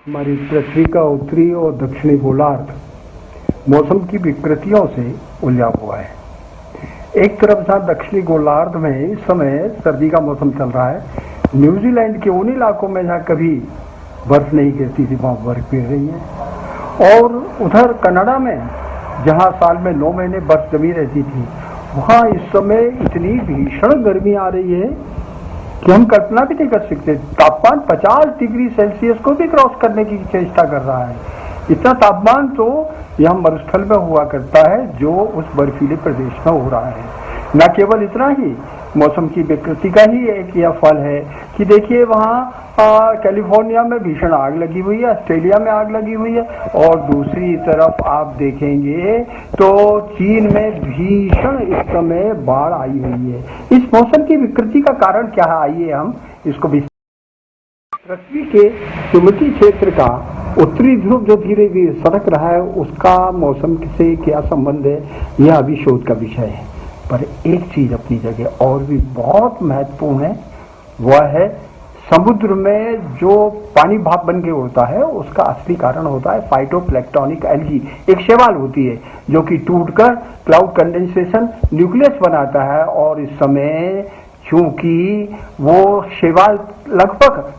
हमारी पृथ्वी का उत्तरी और दक्षिणी गोलार्ध मौसम की विकृतियों से उलझा हुआ है। एक तरफ जहाँ दक्षिणी गोलार्ध में इस समय सर्दी का मौसम चल रहा है, न्यूजीलैंड के उन इलाकों में जहाँ कभी बर्फ नहीं गिरती थी वहाँ बर्फ गिर रही है, और उधर कनाडा में जहाँ साल में 9 महीने बर्फ जमी रहती थी, वहाँ इस समय इतनी भीषण गर्मी आ रही है कि हम कल्पना भी नहीं कर सकते। तापमान 50 डिग्री सेल्सियस को भी क्रॉस करने की चेष्टा कर रहा है। इतना तापमान तो यह मरुस्थल में हुआ करता है जो उस बर्फीले प्रदेश में हो रहा है। न केवल इतना ही, मौसम की विकृति का ही एक यह फल है कि देखिए वहाँ कैलिफोर्निया में भीषण आग लगी हुई है, ऑस्ट्रेलिया में आग लगी हुई है, और दूसरी तरफ आप देखेंगे तो चीन में भीषण इस समय बाढ़ आई हुई है। इस मौसम की विकृति का कारण क्या है, आइए हम इसको भी। पृथ्वी के चुंबकीय क्षेत्र का उत्तरी ध्रुव जो धीरे धीरे सरक रहा है, उसका मौसम से क्या संबंध है, यह अभी शोध का विषय है। पर एक चीज अपनी जगह और भी बहुत महत्वपूर्ण है, वह है समुद्र में जो पानी भाप बन के उड़ता है, उसका असली कारण होता है फाइटोप्लैंक्टोनिक एल्गी। एक शैवाल होती है जो कि टूटकर क्लाउड कंडेंसेशन न्यूक्लियस बनाता है, और इस समय चूंकि वो शैवाल लगभग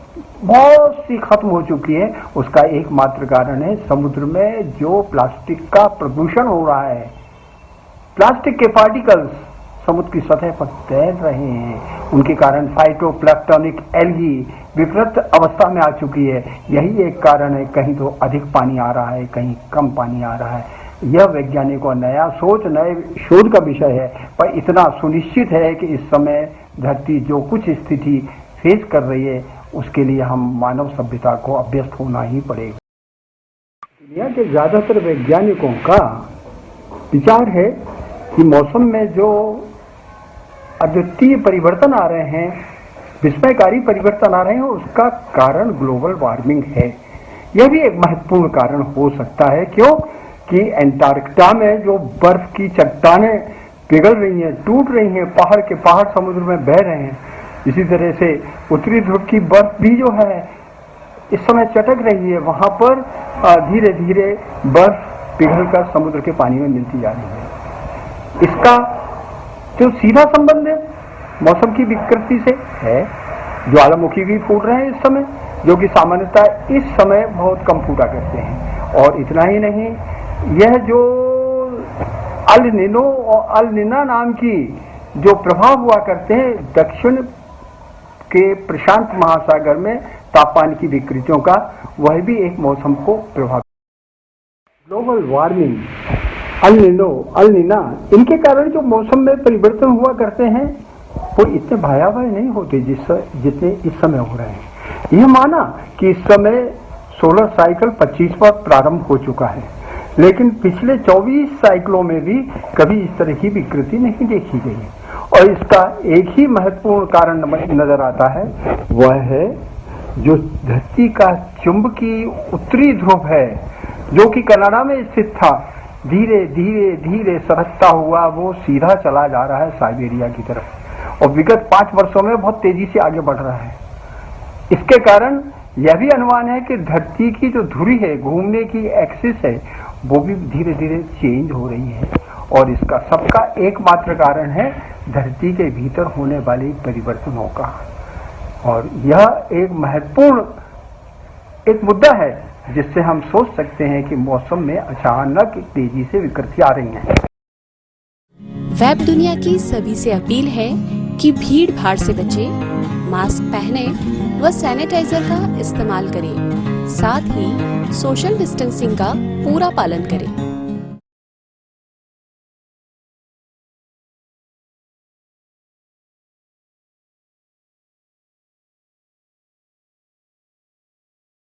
बहुत सी खत्म हो चुकी है, उसका एकमात्र कारण है समुद्र में जो प्लास्टिक का प्रदूषण हो रहा है। प्लास्टिक के पार्टिकल्स समुद्र की सतह पर तैर रहे हैं, उनके कारण फाइटोप्लैंक्टोनिक एल्गी विकृत अवस्था में आ चुकी है। यही एक कारण है, कहीं तो अधिक पानी आ रहा है, कहीं कम पानी आ रहा है। यह वैज्ञानिकों नया सोच, नए शोध का विषय है, पर इतना सुनिश्चित है कि इस समय धरती जो कुछ स्थिति फेस कर रही है, उसके लिए हम मानव सभ्यता को अभ्यस्त होना ही पड़ेगा। दुनिया के ज्यादातर वैज्ञानिकों का विचार है कि मौसम में जो अद्वितीय परिवर्तन आ रहे हैं, विस्मयकारी परिवर्तन आ रहे हैं, उसका कारण ग्लोबल वार्मिंग है। यह भी एक महत्वपूर्ण कारण हो सकता है। क्यों कि एंटार्क्टिका में जो बर्फ की चट्टानें पिघल रही हैं, टूट रही हैं, पहाड़ के पहाड़ समुद्र में बह रहे हैं, इसी तरह से उत्तरी ध्रुव की बर्फ भी जो है इस समय चटक रही है। वहां पर धीरे धीरे बर्फ पिघलकर समुद्र के पानी में मिलती जा रही है। इसका जो सीधा संबंध है मौसम की विकृति से है। ज्वालामुखी भी फूट रहे हैं इस समय, जो कि सामान्यतः इस समय बहुत कम फूटा करते हैं। और इतना ही नहीं, यह जो अल निनो और अल निना नाम की जो प्रभाव हुआ करते हैं दक्षिण के प्रशांत महासागर में तापमान की विकृतियों का, वह भी एक मौसम को प्रभावित। ग्लोबल वार्मिंग, अल निनो, अल नीना, इनके कारण जो मौसम में परिवर्तन हुआ करते हैं वो इतने भयावह नहीं होते जितने इस समय हो रहे हैं। यह माना कि इस समय सोलर साइकिल 25वां प्रारंभ हो चुका है, लेकिन पिछले 24 साइकिलों में भी कभी इस तरह की विकृति नहीं देखी गई। और इसका एक ही महत्वपूर्ण कारण नजर आता है, वह है जो धरती का चुंबकीय उत्तरी ध्रुव है, जो कि कनाडा में स्थित था, धीरे धीरे धीरे सरकता हुआ वो सीधा चला जा रहा है साइबेरिया की तरफ, और विगत 5 वर्षों में बहुत तेजी से आगे बढ़ रहा है। इसके कारण यह भी अनुमान है कि धरती की जो धुरी है, घूमने की एक्सिस है, वो भी धीरे धीरे चेंज हो रही है। और इसका सबका एकमात्र कारण है धरती के भीतर होने वाले परिवर्तनों का। और यह एक महत्वपूर्ण एक मुद्दा है जिससे हम सोच सकते हैं कि मौसम में अचानक तेजी से विकृति आ रही है। वेब दुनिया की सभी से अपील है कि भीड़ भाड़ से बचें, मास्क पहने व सैनिटाइजर का इस्तेमाल करें, साथ ही सोशल डिस्टेंसिंग का पूरा पालन करें।